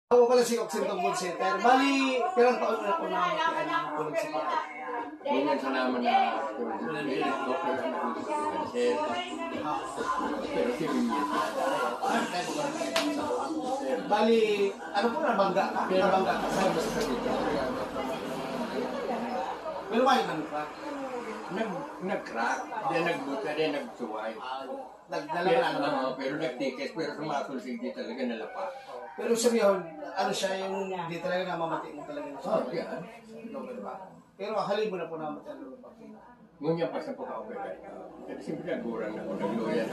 Ako pala si Oxentong Food Center. Bali, pirang taon na po na nakulog sa bahay. Yung sa naman na doctor ang cancer. Pero si Mimir. Bali, ano po nabangga ka? Nabangga ka sa pero may nag-crack. Nag-crack, then nagbuta, then nagsuway. Nagdala na naman. Pero nagtikis, pero sumasulsig di talaga nalapa. Pero sabihin, ano siya yung di talaga namamati mo talaga. Oh, yan. Pero halin mo na po namatay ang lupa. Ngunyan pa sa pagka-operat. Kasi siyempre nagurang na kung nagluyan.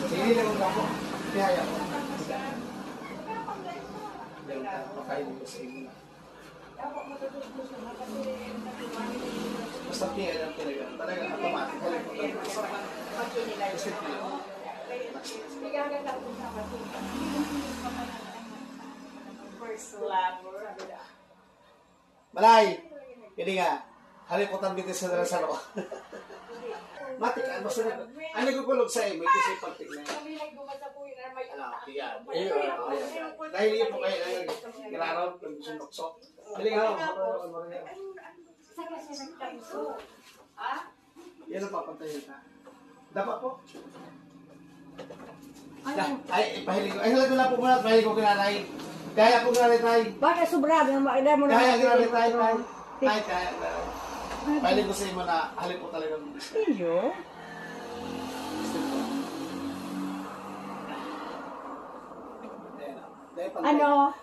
Sige, lang ang po. Kaya po. Pakain mo sa inyo. Basta kaya lang talaga. Talaga automatic. Halin mo talaga. Kasi Malay! Hindi nga. Haliputan dito sa Lazaro. Matik, basta na. Ano nagpulog sa iyo? May kasi pagtik na yan. Dahil yun po kayo, nilaraw, nagsunoksok. Hindi nga ako. Yan ang papantayin ka. Dapat po. Ay, pahilig ko. Ay, halaga na po muna. Pahilig ko kinanay. Kaya po kinanay tayo. Bakit sobrado na makita mo na? Kaya kinanay tayo. Kaya. Pahilig ko sa inyo na halip po talaga. Iyo? Ano?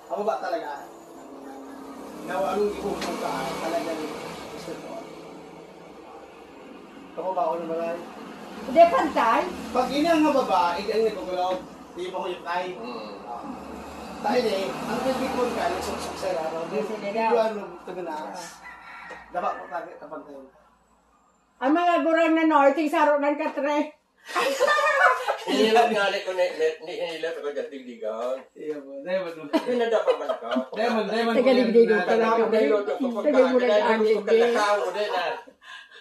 Ako ba talaga? Nawa anong ipupunta ka talaga gusto ko. Ako ba ako naman? Hindi pantay? Pag ini ang babae, ang nagugulaw, hindi pa ko yung tay. Tayo eh, ang nagpipon ka, nagsuksok sa araw. Hindi ano, tuminas. Dapat ko tapang tayo. Ang mga gurang na norte, saro ng katre. Inilat nga ko na inilat ako sa digdigan. Iya po, dahil mo. Pinadapa man ka. Dahil Tagaligdigan ka na ako. Tagaligoto ko pagka.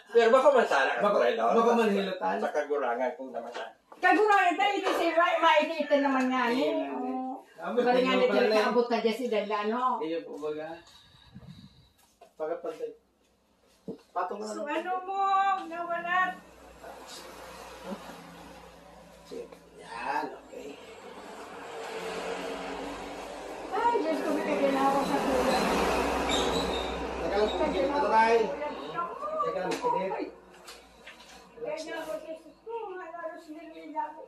Pero baka man sana ka pala. Baka man hilatan. Sa kagurangan kung naman sana. Kagurangan tayo, ito si maititan naman nga niya. Bali nga na dyan, naabot na dyan si Dalano. Iya po, baga. Pagkapantay. Patong na. So ano mo, nawalat? Yan, okay. Ay, Diyos ko, may kaginawa sa tulad. Teka lang po, gilid na tayo. Teka lang, gilid. Kaya nga ako, Jesus ko, halos nilila ko.